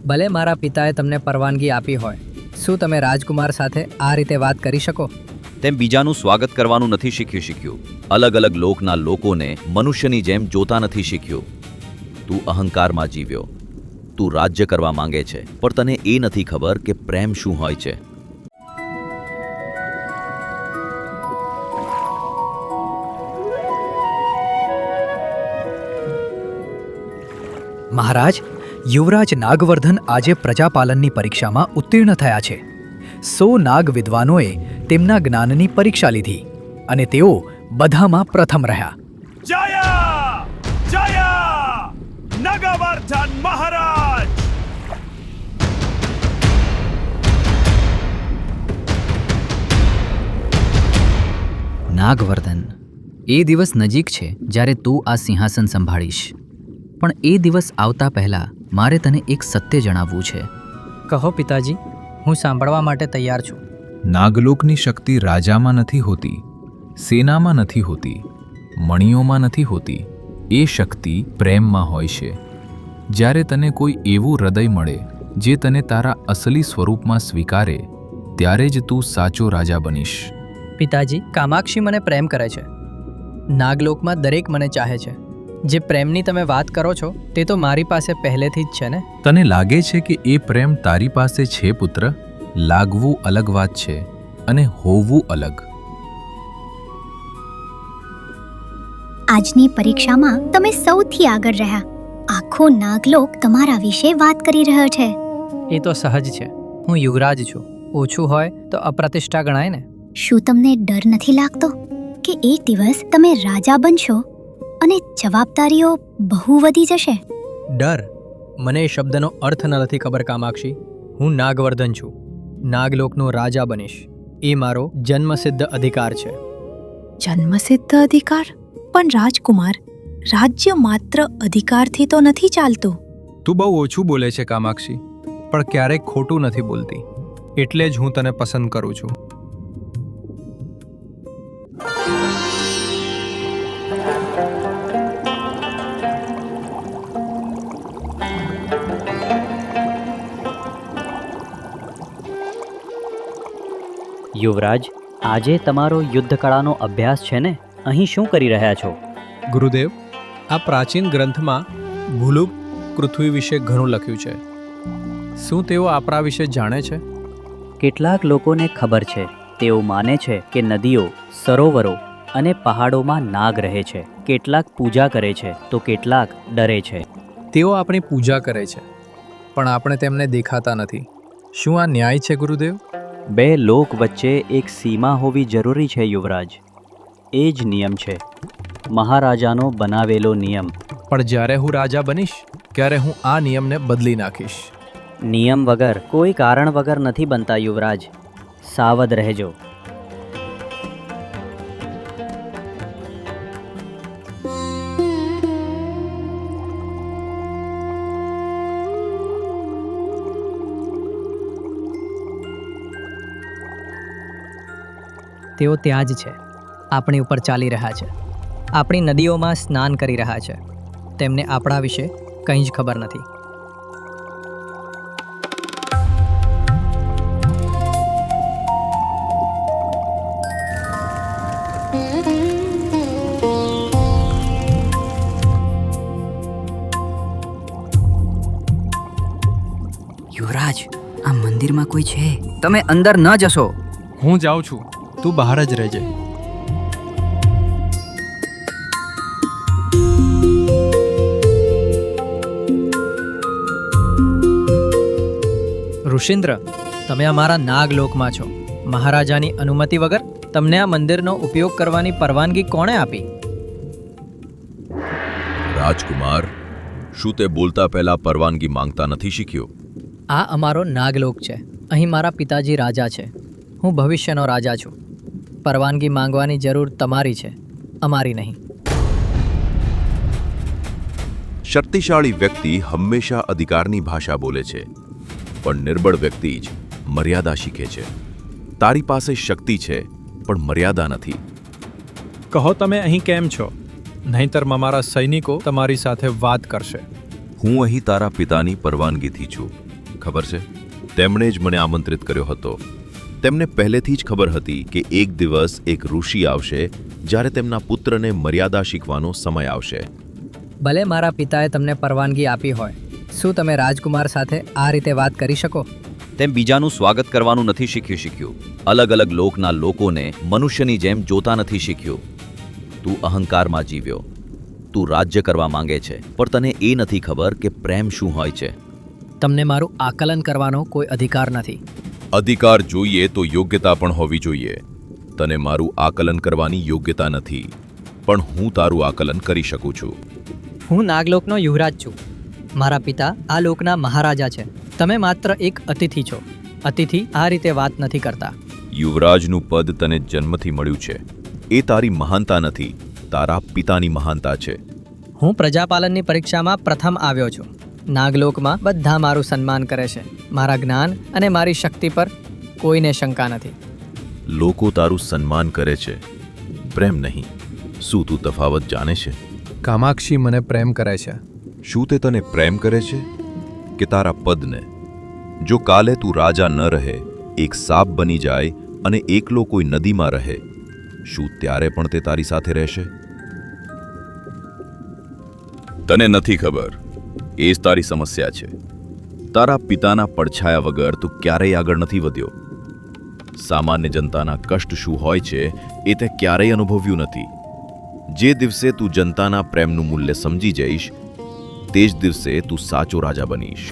ભલે મારા પિતાએ તમને પરવાનગી આપી હોય, શું તમે રાજકુમાર સાથે આ રીતે વાત કરી શકો? તેમ બીજાનું સ્વાગત કરવાનું નથી શીખ્યું. અલગ અલગ લોકના લોકોને મનુષ્યની જેમ જોતા નથી શીખ્યું. તું અહંકારમાં જીવ્યો. તું રાજ્ય કરવા માંગે છે, પણ તને એ નથી ખબર કે પ્રેમ શું હોય છે. મહારાજ, યુવરાજ નાગવર્ધન આજે પ્રજાપાલનની પરીક્ષામાં ઉત્તીર્ણ થયા છે. 100 નાગ વિદ્વાનોએ તેમના જ્ઞાનની પરીક્ષા લીધી અને તેઓ બધામાં પ્રથમ રહ્યા. જય જય નાગવર્ધન મહારાજ! નાગવર્ધન, એ દિવસ નજીક છે જ્યારે તું આ સિંહાસન સંભાળીશ. પણ એ દિવસ આવતા પહેલા મારે તને એક સત્ય જણાવવું છે. કહો પિતાજી, હું સાંભળવા માટે તૈયાર છું. નાગલોકની શક્તિ રાજામાં નથી હોતી, સેનામાં નથી હોતી, મણીઓમાં નથી હોતી. એ શક્તિ પ્રેમમાં હોય છે. જ્યારે તને કોઈ એવું હૃદય મળે જે તને તારા અસલી સ્વરૂપમાં સ્વીકારે, ત્યારે જ તું સાચો રાજા બનીશ. પિતાજી, કામાક્ષી મને પ્રેમ કરે છે. નાગલોકમાં દરેક મને ચાહે છે. જે પ્રેમની તમે વાત કરો છો તે તો મારી પાસે પહેલેથી જ છે ને? તને લાગે છે કે એ પ્રેમ તારી પાસે છે પુત્ર? લાગવું અલગ વાત છે અને હોવું અલગ. આજની પરીક્ષામાં તમે સૌથી આગળ રહ્યા. આખો નાગલોક તમારા વિશે વાત કરી રહ્યો છે. એ તો સહજ છે. હું યુવરાજ છું. ઓછું હોય તો અપ્રતિષ્ઠા ગણાય ને? શું તમને ડર નથી લાગતો કે એક દિવસ તમે રાજા બનશો અને જવાબદારીઓ બહુ વધી જશે? ડર? મને એ શબ્દનો અર્થ નથી ખબર કામાક્ષી. હું નાગવર્ધન છું. નાગલોકનો રાજા બનીશ. એ મારો જન્મસિદ્ધ અધિકાર છે. જન્મસિદ્ધ અધિકાર? પણ રાજકુમાર, રાજ્ય માત્ર અધિકારથી તો નથી ચાલતું. તું બહુ ઓછું બોલે છે કામાક્ષી, પણ ક્યારેક ખોટું નથી બોલતી. એટલે જ હું તને પસંદ કરું છું. યુવરાજ, આજે તમારો યુદ્ધકળાનો અભ્યાસ છે ને? અહીં શું કરી રહ્યા છો? ગુરુદેવ, આ પ્રાચીન ગ્રંથમાં ભૂલુક પૃથ્વી વિશે ઘણું લખ્યું છે. શું તેઓ આપણા વિશે જાણે છે? કેટલાક લોકોને ખબર છે. તેઓ માને છે કે નદીઓ, સરોવરો અને પહાડોમાં નાગ રહે છે. કેટલાક પૂજા કરે છે તો કેટલાક ડરે છે. તેઓ આપણી પૂજા કરે છે, પણ આપણે તેમને દેખાતા નથી. શું આ ન્યાય છે ગુરુદેવ? બે લોક વચ્ચે એક સીમા હોવી જરૂરી છે યુવરાજ. એ જ નિયમ છે, મહારાજાનો બનાવેલો નિયમ. પણ જ્યારે હું રાજા બનીશ ત્યારે હું આ નિયમને બદલી નાખીશ. નિયમ વગર કોઈ કારણ વગર નથી બનતા યુવરાજ. સાવધ રહેજો. તેઓ ત્યાં જ છે. આપણી ઉપર ચાલી રહ્યા છે. આપણી નદીઓમાં સ્નાન કરી રહ્યા છે. તેમને આપણા વિશે કંઈ જ ખબર નથી. યુવરાજ, આ મંદિરમાં કોઈ છે? તમે અંદર ન જશો. હું જાઉં છું, તું બહાર જ રહેજે. ઋષિન્દ્ર, તમે અમારા નાગલોકમાં છો. મહારાજાની અનુમતિ વગર તમને આ મંદિરનો ઉપયોગ કરવાની પરવાનગી કોણે આપી? રાજકુમાર, શું તે બોલતા પહેલા પરવાનગી માંગતા નથી શીખ્યો? આ અમારો નાગલોક છે. અહીં મારા પિતાજી રાજા છે. હું ભવિષ્યનો રાજા છું. પરવાનગી માંગવાની જરૂર તમારી છે, અમારી નહીં. શક્તિશાળી વ્યક્તિ હંમેશા અધિકારની ભાષા બોલે છે, પણ નિર્બળ વ્યક્તિ જ મર્યાદા શીખે છે. તારી પાસે શક્તિ છે, પણ મર્યાદા નથી. કહો તમે અહીં કેમ છો? નહીંતર મારા સૈનિકો તમારી સાથે વાત કરશે. હું અહીં તારા પિતાની પરવાનગીથી છું. ખબર છે? તેમણે જ મને આમંત્રિત કર્યો હતો. તેમને પહેલેથી જ ખબર હતી કે એક દિવસ એક ઋષિ આવશે જ્યારે તેમના પુત્રને મર્યાદા શીખવાનો સમય આવશે. ભલે મારા પિતાએ તમને પરવાનગી આપી હોય, શું તમે રાજકુમાર સાથે આ રીતે વાત કરી શકો? તેમ બીજાનું સ્વાગત કરવાનું નથી શીખ્યું. અલગ અલગ લોકના લોકોને મનુષ્યની જેમ જોતા નથી શીખ્યું. તું અહંકારમાં જીવ્યો. તું રાજ્ય કરવા માંગે છે, પણ તને એ નથી ખબર કે પ્રેમ શું હોય છે. તમને મારું આકલન કરવાનો કોઈ અધિકાર નથી. અધિકાર જોઈએ તો યોગ્યતા પણ હોવી જોઈએ. તને મારું આકલન કરવાની યોગ્યતા નથી, પણ હું તારું આકલન કરી શકું છું. હું નાગલોકનો યુવરાજ છું. મારા પિતા આ લોકના મહારાજા છે. તમે માત્ર એક અતિથિ છો. અતિથિ આ રીતે વાત નથી કરતા. યુવરાજનું પદ તને જન્મથી મળ્યું છે. એ તારી મહાનતા નથી, તારા પિતાની મહાનતા છે. હું પ્રજાપાલનની પરીક્ષામાં પ્રથમ આવ્યો છું. નાગલોકમાં બધા મારું સન્માન કરે છે. મારા જ્ઞાન અને મારી શક્તિ પર કોઈને શંકા નથી. લોકો તારું સન્માન કરે છે, પ્રેમ નહીં. શું તું તફાવત જાણે છે? કામાક્ષી મને પ્રેમ કરે છે. શું તે તને પ્રેમ કરે છે કે તારા પદને? જો કાલે તું રાજા ન રહે, એક સાપ બની જાય અને એકલો કોઈ નદીમાં રહે, શું ત્યારે પણ તે તારી સાથે રહેશે? તને નથી ખબર, એ જ તારી સમસ્યા છે. તારા પિતાના પડછાયા વગર તું ક્યારેય આગળ નથી વધ્યો. સામાન્ય જનતાના કષ્ટ શું હોય છે એ તે ક્યારેય અનુભવ્યું નથી. જે દિવસે તું જનતાના પ્રેમનું મૂલ્ય સમજી જઈશ, તે જ દિવસે તું સાચો રાજા બનીશ.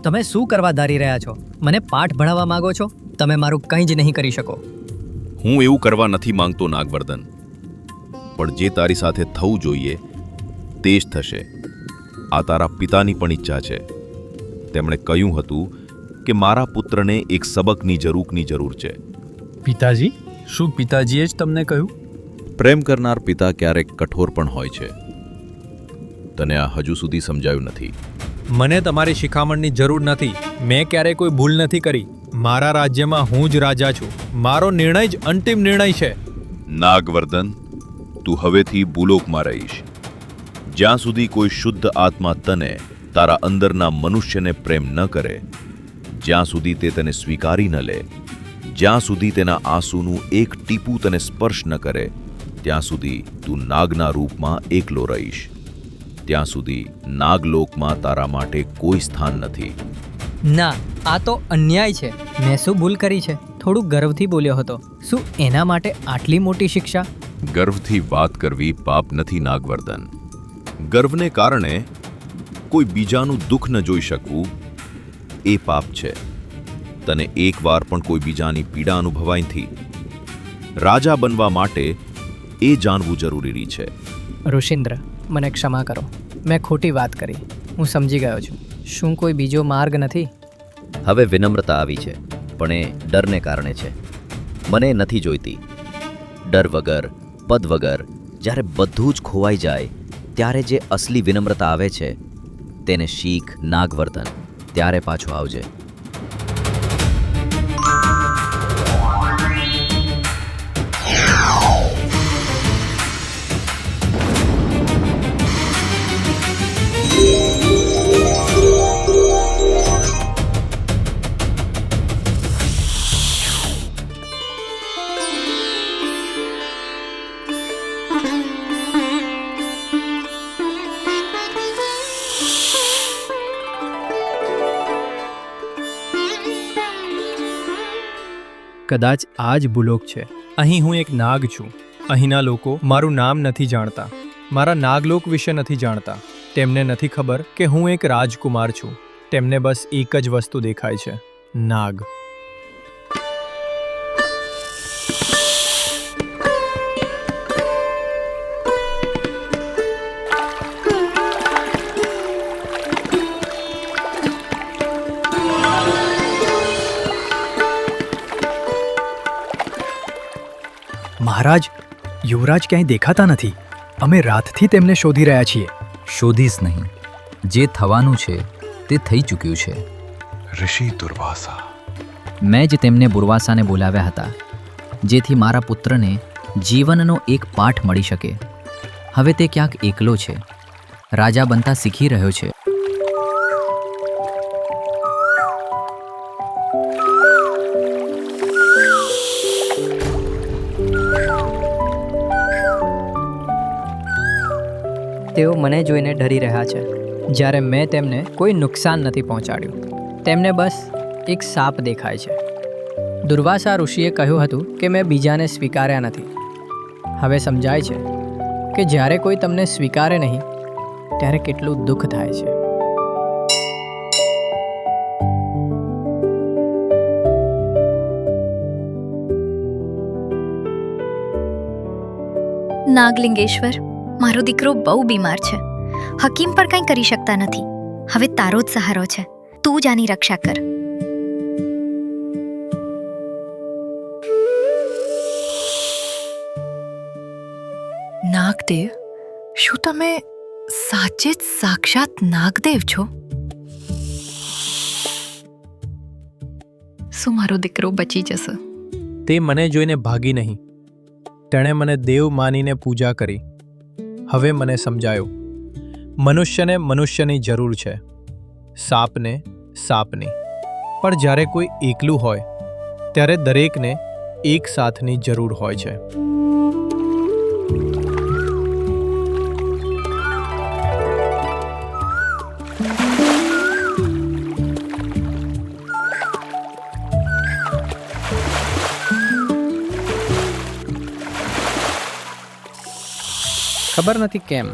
તમે શું કરવા ધારી રહ્યા છો? મને પાઠ ભણાવવા માંગો છો? તમે મારું કંઈ જ નહીં કરી શકો. હું એવું કરવા નથી માંગતો નાગવર્ધન, પણ જે તારી સાથે થવું જોઈએ તે જ થશે. આ તારા પિતાની પણ ઈચ્છા છે. તેમણે કહ્યું હતું કે મારા પુત્રને એક સબકની જરૂર છે. પિતાજી, શું પિતાજીએ જ તમને કહ્યું? પ્રેમ કરનાર પિતા ક્યારેક કઠોર પણ હોય છે. તને આ હજુ સુધી સમજાયું નથી. મને તમારી શિખામણની જરૂર નથી. મેં ક્યારેય કોઈ ભૂલ નથી કરી. મારા રાજ્યમાં હું જ રાજા છું. મારો નિર્ણય જ અંતિમ નિર્ણય છે. નાગવર્ધન, તું હવેથી ભૂલોકમાં રહીશ. જ્યાં સુધી કોઈ શુદ્ધ આત્મા તને, તારા અંદરના મનુષ્યને પ્રેમ ન કરે, જ્યાં સુધી તે તને સ્વીકારી ન લે, જ્યાં સુધી તેના આંસુનું એક ટીપું તને સ્પર્શ ન કરે, ત્યાં સુધી તું નાગના રૂપમાં એકલો રહીશ. ત્યાં સુધી નાગલોકમાં તારા માટે કોઈ સ્થાન નથી. ના, આ તો અન્યાય છે. મેં શું ભૂલ કરી છે? થોડું ગર્વથી બોલ્યો હતો. શું એના માટે આટલી મોટી શિક્ષા? ગર્વથી વાત કરવી પાપ નથી નાગવર્ધન. ગર્વને કારણે કોઈ બીજાનું દુઃખ ન જોઈ શકવું એ પાપ છે. તને એકવાર પણ કોઈ બીજાની પીડા અનુભવાઈ નથી. રાજા બનવા માટે એ જાણવું જરૂરી છે. ઋષિન્દ્ર, મને ક્ષમા કરો. મેં ખોટી વાત કરી. હું સમજી ગયો છું. શું કોઈ બીજો માર્ગ નથી? હવે વિનમ્રતા આવી છે, પણ એ ડરને કારણે છે. મને નથી જોઈતી. ડર વગર, પદ વગર, જ્યારે બધું જ ખોવાઈ જાય ત્યારે જે અસલી વિનમ્રતા આવે છે તેને શીખ નાગવર્ધન. ત્યારે પાછો આવજે. કદાચ આ જ ભૂલોક છે. અહીં હું એક નાગ છું. અહીંના લોકો મારું નામ નથી જાણતા, મારા નાગલોક વિશે નથી જાણતા. તેમને નથી ખબર કે હું એક રાજકુમાર છું. તેમને બસ એક જ વસ્તુ દેખાય છે, નાગ. મહારાજ, યુવરાજ ક્યાંય દેખાતા નથી. અમે રાતથી તેમને શોધી રહ્યા છીએ. શોધીશ નહીં. જે થવાનું છે તે થઈ ચૂક્યું છે. ઋષિ દુર્વાસા. મેં જ તેમને બુર્વાસાને બોલાવ્યા હતા, જેથી મારા પુત્રને જીવનનો એક પાઠ મળી શકે. હવે તે ક્યાંક એકલો છે. રાજા બનતા શીખી રહ્યો છે. તેઓ મને જોઈને ડરી રહ્યા છે, જ્યારે મેં તેમને કોઈ નુકસાન નથી પહોંચાડ્યું. તેમને બસ એક સાપ દેખાય છે. દુર્વાસા ઋષિએ કહ્યું હતું કે મેં બીજાને સ્વીકાર્યા નથી. હવે સમજાય છે કે જ્યારે કોઈ તમને સ્વીકારે નહીં ત્યારે કેટલું દુઃખ થાય છે. નાગલિંગેશ્વર, મારો દીકરો બહુ બીમાર છે. હકીમ પણ કંઈ કરી શકતા નથી. હવે તારો જ સહારો છે. તું જ આની રક્ષા કર. નાગદેવ, શું તમે સાચે જ સાક્ષાત નાગદેવ છો? શું મારો દીકરો બચી જશે? તે મને જોઈને ભાગી નહીં. તેણે મને દેવ માનીને પૂજા કરી. હવે મને સમજાયું, મનુષ્યને મનુષ્યની જરૂર છે, સાપને સાપની. પણ જ્યારે કોઈ એકલું હોય ત્યારે દરેકને એક સાથની જરૂર હોય છે. ખબર નથી કેમ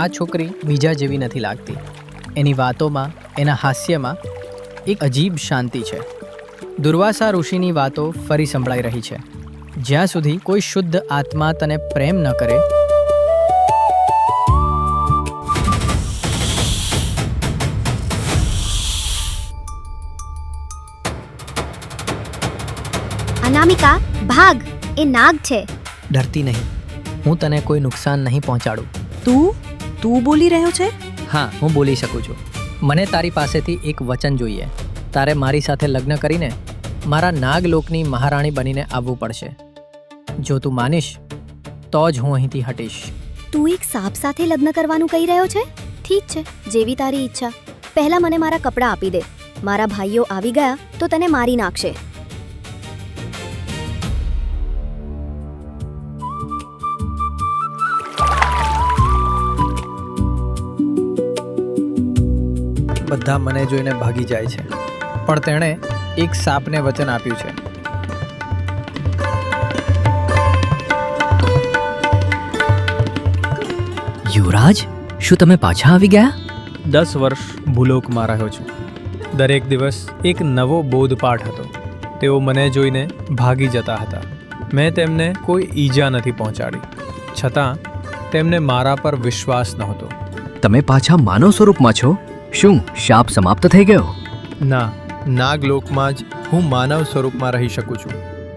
આ છોકરી બીજા જેવી નથી લાગતી. એની વાતોમાં, એના હાસ્યમાં એક અજીબ શાંતિ છે. દુર્વાસા ઋષિની વાતો ફરી સંભળાઈ રહી છે. જ્યાં સુધી કોઈ શુદ્ધ આત્મા તને પ્રેમ ન કરે અનામિકા, ભાગ! એ નાગ છે. ડરતી નહીં. હું તને કોઈ નુકસાન નહીં પહોંચાડું. તું બોલી રહ્યો છે? હા, હું બોલી શકું છું. મને તારી પાસેથી એક વચન જોઈએ. તારે મારી સાથે લગ્ન કરીને મારા નાગલોકની મહારાણી બનીને આવવું પડશે. જો તું માનીશ તો જ હું અહીંથી હટીશ. તું એક સાપ સાથે લગ્ન કરવાનું કહી રહ્યો છે? ઠીક છે, જેવી તારી ઈચ્છા. પહેલા મને મારા કપડાં આપી દે. મારા ભાઈઓ આવી ગયા તો તને મારી નાખશે. બધા મને જોઈને ભાગી જાય છે, પણ તેણે એક સાપને વચન આપ્યું છે. યુવરાજ, શું તમે પાછા આવી ગયા? 10 વર્ષ ભૂલોકમાં રહ્યો છું. દરેક દિવસ એક નવો બોધપાઠ હતો. તેઓ મને જોઈને ભાગી જતા હતા. મેં તેમને કોઈ ઈજા નથી પહોંચાડી, છતાં તેમને મારા પર વિશ્વાસ નહોતો. તમે પાછા માનવ સ્વરૂપમાં છો? શું શાપ સમાપ્ત થઈ ગયો? ના, નાગલોકમાં જ હું માનવ સ્વરૂપમાં રહી શકું છું.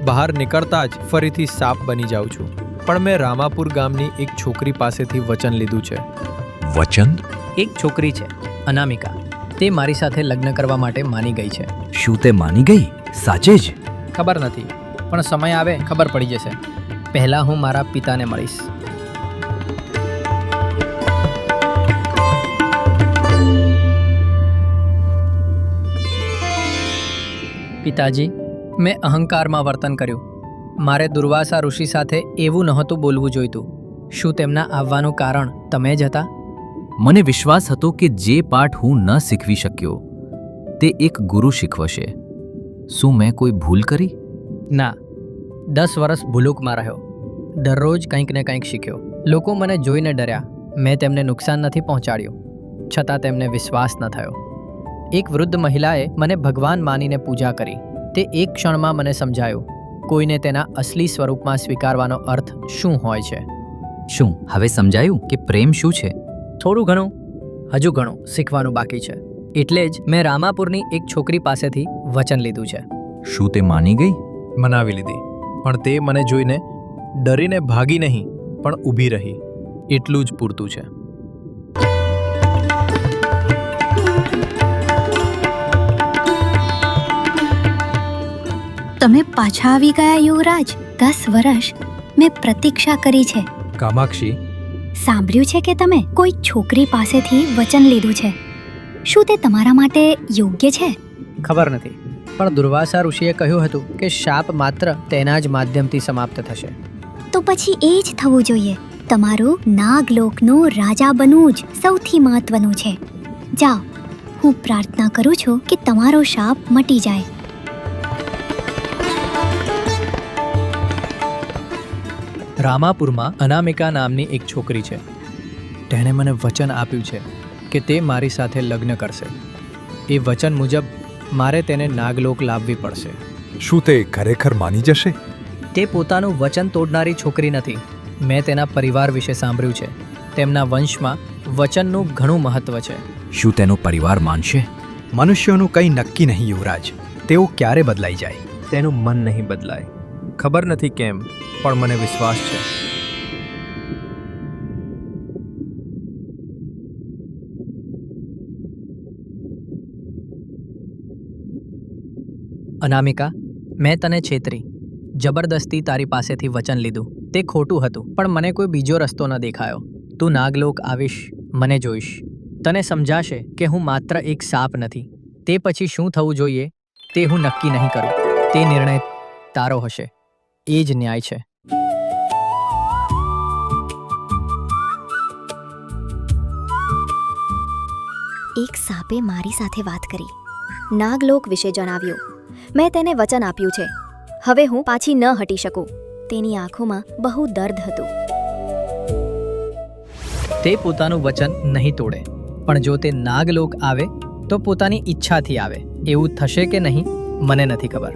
બહાર નીકળતા જ ફરીથી સાપ બની જાઉં છું. પણ મેં રામાપુર ગામની એક છોકરી પાસેથી વચન લીધું છે. વચન? એક છોકરી છે, અનામિકા. તે મારી સાથે લગ્ન કરવા માટે માની ગઈ છે. શું તે માની ગઈ? સાચે જ? ખબર નથી, પણ સમય આવે ખબર પડી જશે. પહેલાં હું મારા પિતાને મળીશ. પિતાજી, મેં અહંકારમાં વર્તન કર્યું. મારે દુર્વાસા ઋષિ સાથે એવું નહોતું બોલવું જોઈતું. શું તેમના આવવાનું કારણ તમે જ હતા? મને વિશ્વાસ હતો કે જે પાઠ હું ન શીખવી શક્યો તે એક ગુરુ શીખવશે. શું મેં કોઈ ભૂલ કરી? ના, 10 વર્ષ ભૂલુકમાં રહ્યો. દરરોજ કંઈક ને કંઈક શીખ્યો. લોકો મને જોઈને ડર્યા. મેં તેમને નુકસાન નથી પહોંચાડ્યું, છતાં તેમને વિશ્વાસ ન થયો. એક વૃદ્ધ મહિલાએ મને ભગવાન માનીને પૂજા કરી. તે એક ક્ષણમાં મને સમજાયું, કોઈને તેના અસલી સ્વરૂપમાં સ્વીકારવાનો અર્થ શું હોય છે. શું હવે સમજાયું કે પ્રેમ શું છે? થોડું ઘણું, હજુ ઘણું શીખવાનું બાકી છે. એટલે જ મેં રામાપુરની એક છોકરી પાસેથી વચન લીધું છે. શું તે માની ગઈ? મનાવી લીધી, પણ તે મને જોઈને ડરીને ભાગી નહીં, પણ ઊભી રહી. એટલું જ પૂરતું છે. તમે પાછા આવી ગયા યુવરાજ. 10 વર્ષ મેં પ્રતીક્ષા કરી છે. કામાક્ષી, સાંભળ્યું છે કે તમે કોઈ છોકરી પાસેથી વચન લીધું છે. શું તે તમારા માટે યોગ્ય છે? ખબર નથી, પણ દુર્વાસા ઋષિએ કહ્યું હતું કે શાપ માત્ર તેના જ માધ્યમથી સમાપ્ત થશે. તો પછી એ જ થવું જોઈએ. તમારું નાગલોકનો રાજા બનવું જ સૌથી મહત્વનું છે. જાઓ, હું પ્રાર્થના કરું છું કે તમારો શાપ મટી જાય. રામાપુરમાં અનામિકા નામની એક છોકરી છે. તેણે મને વચન આપ્યું છે કે તે મારી સાથે લગ્ન કરશે. એ વચન મુજબ મારે તેને નાગલોક લાવવી પડશે. શું તે ખરેખર માની જશે? તે પોતાનું વચન તોડનારી છોકરી નથી. મેં તેના પરિવાર વિશે સાંભળ્યું છે. તેમના વંશમાં વચનનું ઘણું મહત્વ છે. શું તેનો પરિવાર માનશે? મનુષ્યોનું કંઈ નક્કી નહીં યુવરાજ. તેઓ ક્યારે બદલાઈ જાય? તેનું મન નહીં બદલાય. ખબર નથી કેમ, પણ મને વિશ્વાસ છે. અનામિકા, મેં તને છેતરી. જબરદસ્તી તારી પાસેથી વચન લીધું. તે ખોટું હતું, પણ મને કોઈ બીજો રસ્તો ન દેખાયો. તું નાગલોક આવીશ, મને જોઈશ. તને સમજાશે કે હું માત્ર એક સાપ નથી. તે પછી શું થવું જોઈએ તે હું નક્કી નહીં કરું. તે નિર્ણય તારો હશે. એ જ ન્યાય છે. એક સાપે મારી સાથે વાત કરી, નાગલોક વિશે જણાવ્યું. મેં તેને વચન આપ્યું છે. હવે હું પાછી ન હટી શકું. તેની આંખોમાં બહુ દર્દ હતું. તે પોતાનું વચન નહીં તોડે, પણ જો તે નાગલોક આવે તો પોતાની ઈચ્છાથી આવે. એવું થશે કે નહીં મને નથી ખબર.